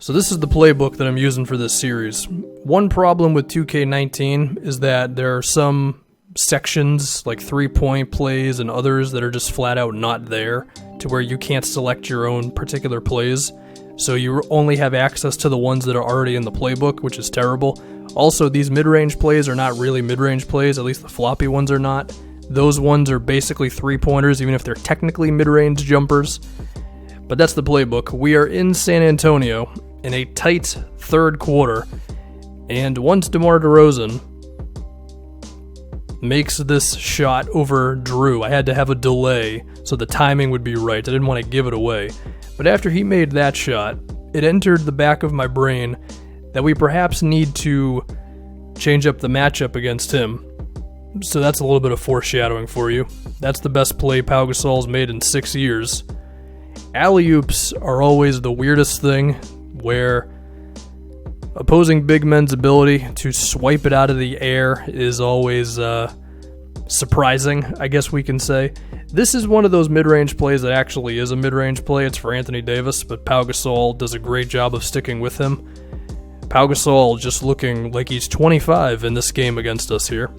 So this is the playbook that I'm using for this series. One problem with 2K19 is that there are some sections, like 3-point plays and others, that are just flat out not there, to where you can't select your own particular plays. So you only have access to the ones that are already in the playbook, which is terrible. Also, these mid-range plays are not really mid-range plays, at least the floppy ones are not. Those ones are basically 3-pointers, even if they're technically mid-range jumpers. But that's the playbook. We are in San Antonio in a tight third quarter, and once DeMar DeRozan makes this shot over Drew, I had to have a delay so the timing would be right. I didn't want to give it away. But after he made that shot, it entered the back of my brain that we perhaps need to change up the matchup against him. So that's a little bit of foreshadowing for you. That's the best play Pau Gasol's made in 6 years. Alley-oops are always the weirdest thing, where opposing big men's ability to swipe it out of the air is always surprising, I guess we can say. This is one of those mid-range plays that actually is a mid-range play. It's for Anthony Davis, but Pau Gasol does a great job of sticking with him. Pau Gasol just looking like he's 25 in this game against us here.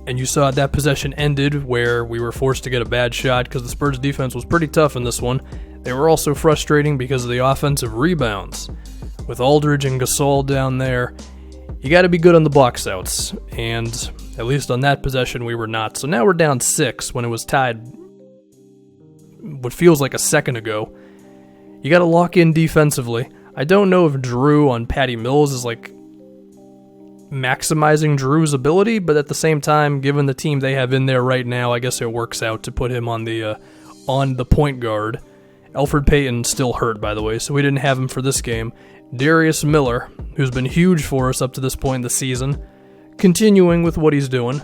And you saw that possession ended where we were forced to get a bad shot because the Spurs defense was pretty tough in this one. They were also frustrating because of the offensive rebounds. With Aldridge and Gasol down there, you got to be good on the box outs. And at least on that possession, we were not. So now we're down 6 when it was tied what feels like a second ago. You got to lock in defensively. I don't know if Drew on Patty Mills is like maximizing Drew's ability, but at the same time, given the team they have in there right now, I guess it works out to put him on the point guard. Elfrid Payton's still hurt, by the way, so we didn't have him for this game. Darius Miller, who's been huge for us up to this point in the season, continuing with what he's doing.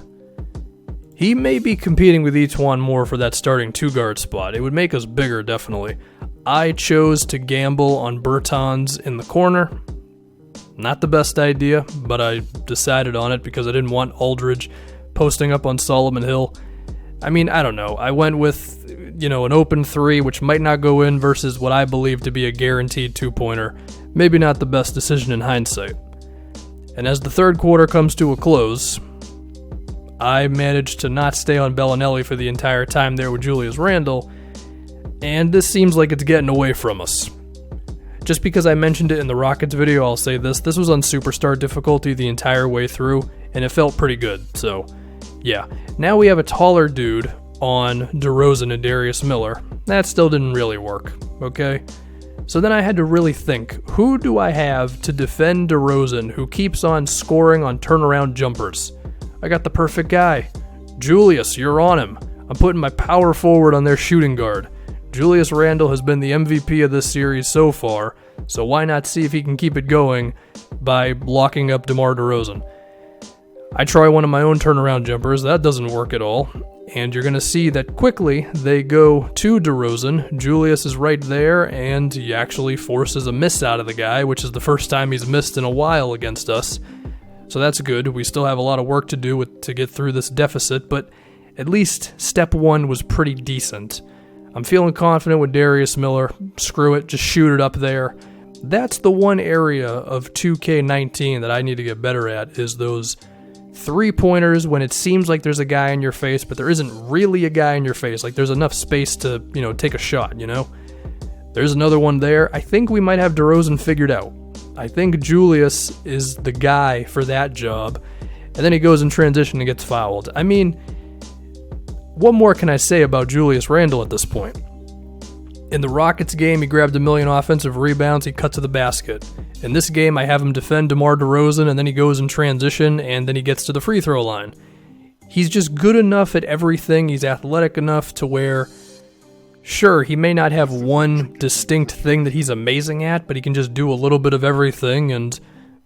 He may be competing with Etuan Moore for that starting 2-guard spot. It would make us bigger, definitely. I chose to gamble on Bertans in the corner. Not the best idea, but I decided on it because I didn't want Aldridge posting up on Solomon Hill. I mean, I don't know. I went with, an open 3, which might not go in, versus what I believe to be a guaranteed 2-pointer. Maybe not the best decision in hindsight. And as the third quarter comes to a close, I managed to not stay on Bellinelli for the entire time there with Julius Randle, and this seems like it's getting away from us. Just because I mentioned it in the Rockets video, I'll say this. This was on Superstar difficulty the entire way through, and it felt pretty good. So, yeah. Now we have a taller dude on DeRozan and Darius Miller. That still didn't really work, okay? So then I had to really think, who do I have to defend DeRozan who keeps on scoring on turnaround jumpers? I got the perfect guy. Julius, you're on him. I'm putting my power forward on their shooting guard. Julius Randle has been the MVP of this series so far, so why not see if he can keep it going by locking up DeMar DeRozan? I try one of my own turnaround jumpers, that doesn't work at all, and you're going to see that quickly they go to DeRozan. Julius is right there, and he actually forces a miss out of the guy, which is the first time he's missed in a while against us. So that's good. We still have a lot of work to do to get through this deficit, but at least step 1 was pretty decent. I'm feeling confident with Darius Miller. Screw it, just shoot it up there. That's the one area of 2K19 that I need to get better at, is those 3-pointers when it seems like there's a guy in your face, but there isn't really a guy in your face. Like there's enough space to, take a shot, There's another one there. I think we might have DeRozan figured out. I think Julius is the guy for that job. And then he goes in transition and gets fouled. I mean, what more can I say about Julius Randle at this point? In the Rockets game, he grabbed 1 million offensive rebounds, he cut to the basket. In this game, I have him defend DeMar DeRozan, and then he goes in transition, and then he gets to the free throw line. He's just good enough at everything. He's athletic enough to where, sure, he may not have one distinct thing that he's amazing at, but he can just do a little bit of everything, and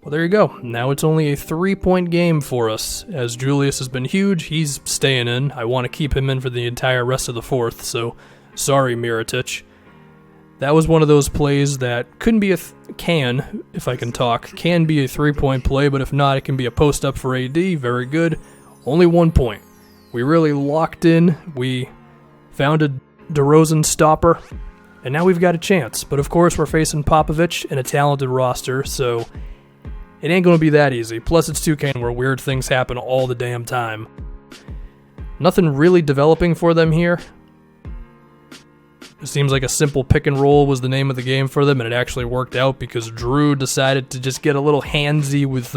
well, there you go. Now it's only a 3-point game for us. As Julius has been huge, he's staying in. I want to keep him in for the entire rest of the fourth, so sorry, Mirotic. That was one of those plays that couldn't be can be a 3-point play, but if not, it can be a post-up for AD. Very good. Only 1 point. We really locked in. We found a DeRozan stopper, And now we've got a chance. But of course, we're facing Popovich and a talented roster, so it ain't going to be that easy. Plus, it's 2K where weird things happen all the damn time. Nothing really developing for them here. It seems like a simple pick and roll was the name of the game for them, and it actually worked out because Drew decided to just get a little handsy with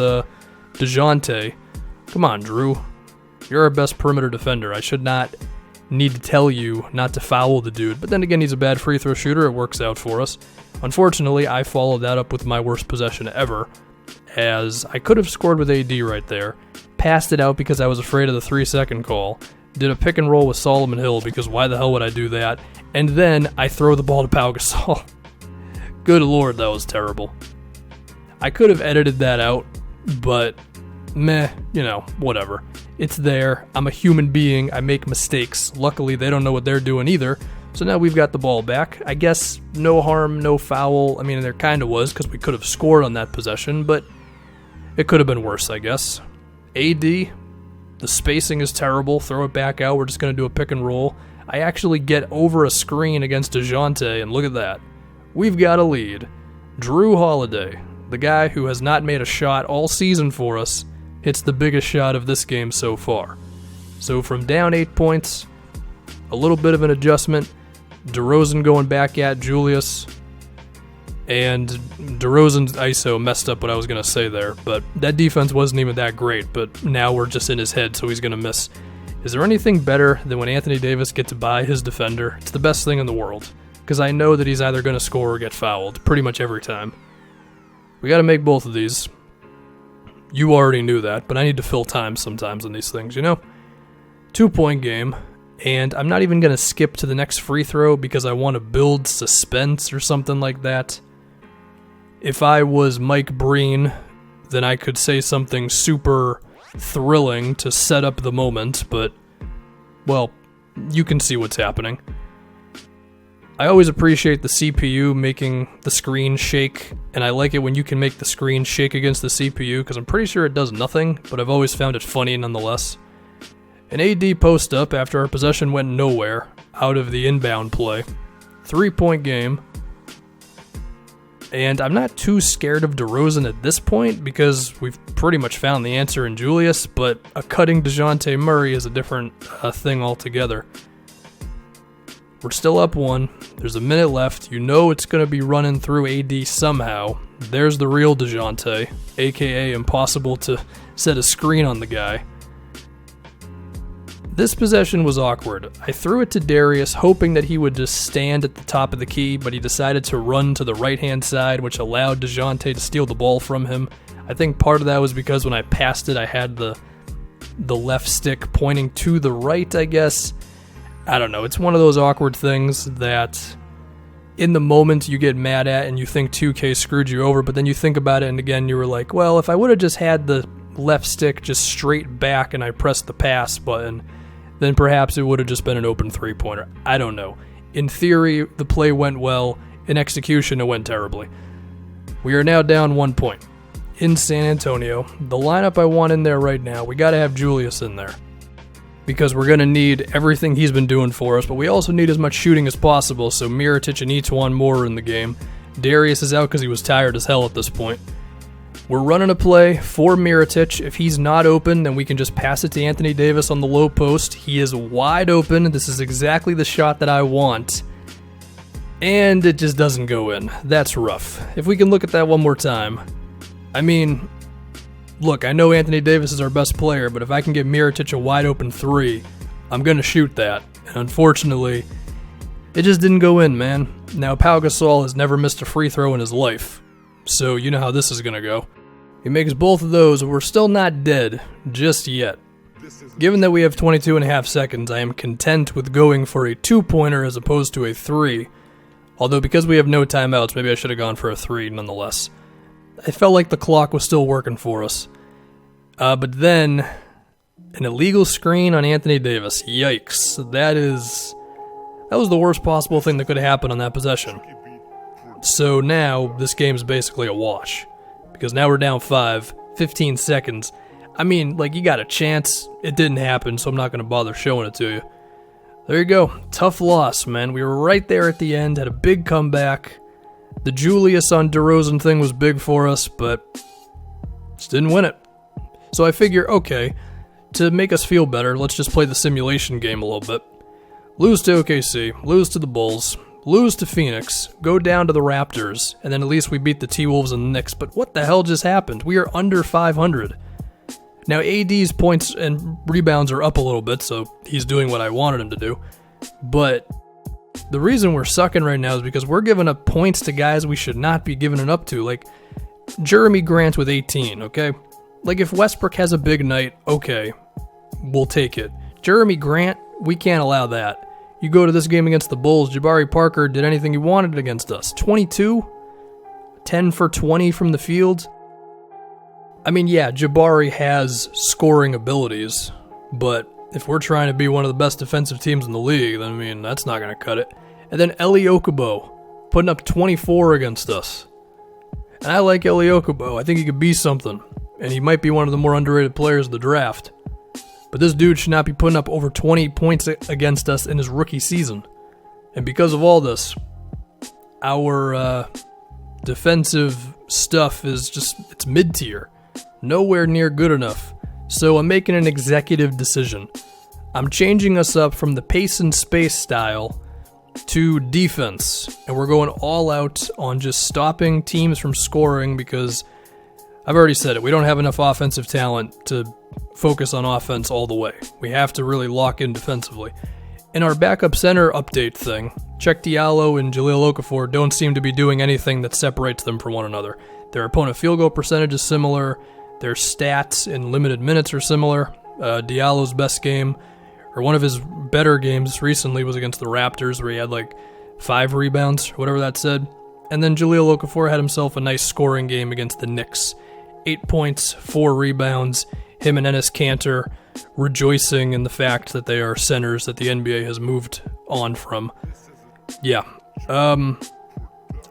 DeJounte. Come on, Drew. You're our best perimeter defender. I should not need to tell you not to foul the dude. But then again, he's a bad free throw shooter. It works out for us. Unfortunately, I followed that up with my worst possession ever, as I could have scored with AD right there. Passed it out because I was afraid of the 3-second call. Did a pick and roll with Solomon Hill because why the hell would I do that? And then I throw the ball to Pau Gasol. Good lord, that was terrible. I could have edited that out, but meh, whatever. It's there. I'm a human being. I make mistakes. Luckily, they don't know what they're doing either. So now we've got the ball back. I guess no harm, no foul. I mean, there kind of was because we could have scored on that possession, but it could have been worse, I guess. AD, the spacing is terrible. Throw it back out. We're just going to do a pick and roll. I actually get over a screen against DeJounte, and look at that. We've got a lead. Drew Holiday, the guy who has not made a shot all season for us, hits the biggest shot of this game so far. So from down 8 points, a little bit of an adjustment, DeRozan going back at Julius, and DeRozan's ISO messed up what I was going to say there, but that defense wasn't even that great, but now we're just in his head, so he's going to miss. Is there anything better than when Anthony Davis gets by his defender? It's the best thing in the world, because I know that he's either going to score or get fouled pretty much every time. We got to make both of these. You already knew that, but I need to fill time sometimes on these things, 2-point game, and I'm not even going to skip to the next free throw because I want to build suspense or something like that. If I was Mike Breen, then I could say something super thrilling to set up the moment, but, well, you can see what's happening. I always appreciate the CPU making the screen shake, and I like it when you can make the screen shake against the CPU, because I'm pretty sure it does nothing, but I've always found it funny nonetheless. An AD post-up after our possession went nowhere, out of the inbound play. 3-point game. And I'm not too scared of DeRozan at this point, because we've pretty much found the answer in Julius, but a cutting DeJounte Murray is a different thing altogether. We're still up 1. There's a minute left. You know it's going to be running through AD somehow. There's the real DeJounte, a.k.a. impossible to set a screen on the guy. This possession was awkward. I threw it to Darius, hoping that he would just stand at the top of the key, but he decided to run to the right-hand side, which allowed DeJounte to steal the ball from him. I think part of that was because when I passed it, I had the left stick pointing to the right, I guess. I don't know. It's one of those awkward things that in the moment you get mad at and you think 2K screwed you over, but then you think about it and again you were like, well, if I would have just had the left stick just straight back and I pressed the pass button, then perhaps it would have just been an open three-pointer. I don't know. In theory, the play went well. In execution, it went terribly. We are now down 1 point. In San Antonio, the lineup I want in there right now, we got to have Julius in there, because we're going to need everything he's been doing for us, but we also need as much shooting as possible, so Mirotic and Etuan Moore are in the game. Darius is out because he was tired as hell at this point. We're running a play for Mirotic. If he's not open, then we can just pass it to Anthony Davis on the low post. He is wide open. This is exactly the shot that I want. And it just doesn't go in. That's rough. If we can look at that one more time. I mean, look, I know Anthony Davis is our best player, but if I can get Mirotic a wide open 3, I'm going to shoot that. And unfortunately, it just didn't go in, man. Now, Pau Gasol has never missed a free throw in his life, so you know how this is going to go. He makes both of those, but we're still not dead just yet. Given that we have 22 and a half seconds, I am content with going for a 2-pointer as opposed to a 3. Although because we have no timeouts, maybe I should have gone for a 3 nonetheless. I felt like the clock was still working for us. But then, an illegal screen on Anthony Davis. Yikes. That was the worst possible thing that could have happened on that possession. So now, this game's basically a wash. Because now we're down 5, 15 seconds. I mean, like, you got a chance. It didn't happen, so I'm not going to bother showing it to you. There you go. Tough loss, man. We were right there at the end, had a big comeback. The Julius on DeRozan thing was big for us, but just didn't win it. So I figure, okay, to make us feel better, let's just play the simulation game a little bit. Lose to OKC, lose to the Bulls, lose to Phoenix, go down to the Raptors, and then at least we beat the T-Wolves and the Knicks. But what the hell just happened? We are under 500. Now, AD's points and rebounds are up a little bit, so he's doing what I wanted him to do. But the reason we're sucking right now is because we're giving up points to guys we should not be giving it up to. Like Jeremy Grant with 18, okay? Like if Westbrook has a big night, okay, we'll take it. Jeremy Grant, we can't allow that. You go to this game against the Bulls, Jabari Parker did anything he wanted against us. 22, 10 for 20 from the field. I mean, yeah, Jabari has scoring abilities, but if we're trying to be one of the best defensive teams in the league, then, I mean, that's not going to cut it. And then Eli Okubo, putting up 24 against us. And I like Eli Okubo. I think he could be something, and he might be one of the more underrated players of the draft. But this dude should not be putting up over 20 points against us in his rookie season. And because of all this, our defensive stuff is just, it's mid-tier. Nowhere near good enough. So I'm making an executive decision. I'm changing us up from the pace and space style to defense. And we're going all out on just stopping teams from scoring because I've already said it. We don't have enough offensive talent to focus on offense all the way. We have to really lock in defensively. In our backup center update thing, Cheick Diallo and Jahlil Okafor don't seem to be doing anything that separates them from one another. Their opponent field goal percentage is similar. Their stats in limited minutes are similar. Diallo's best game, or one of his better games recently, was against the Raptors, where he had like 5 rebounds, or whatever that said. And then Jahlil Okafor had himself a nice scoring game against the Knicks. 8 points, 4 rebounds. Him and Enes Kanter rejoicing in the fact that they are centers that the NBA has moved on from. Yeah.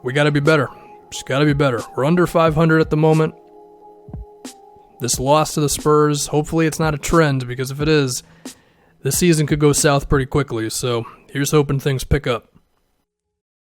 We gotta be better. Just gotta be better. We're under 500 at the moment. This loss to the Spurs, hopefully it's not a trend, because if it is, the season could go south pretty quickly, so here's hoping things pick up.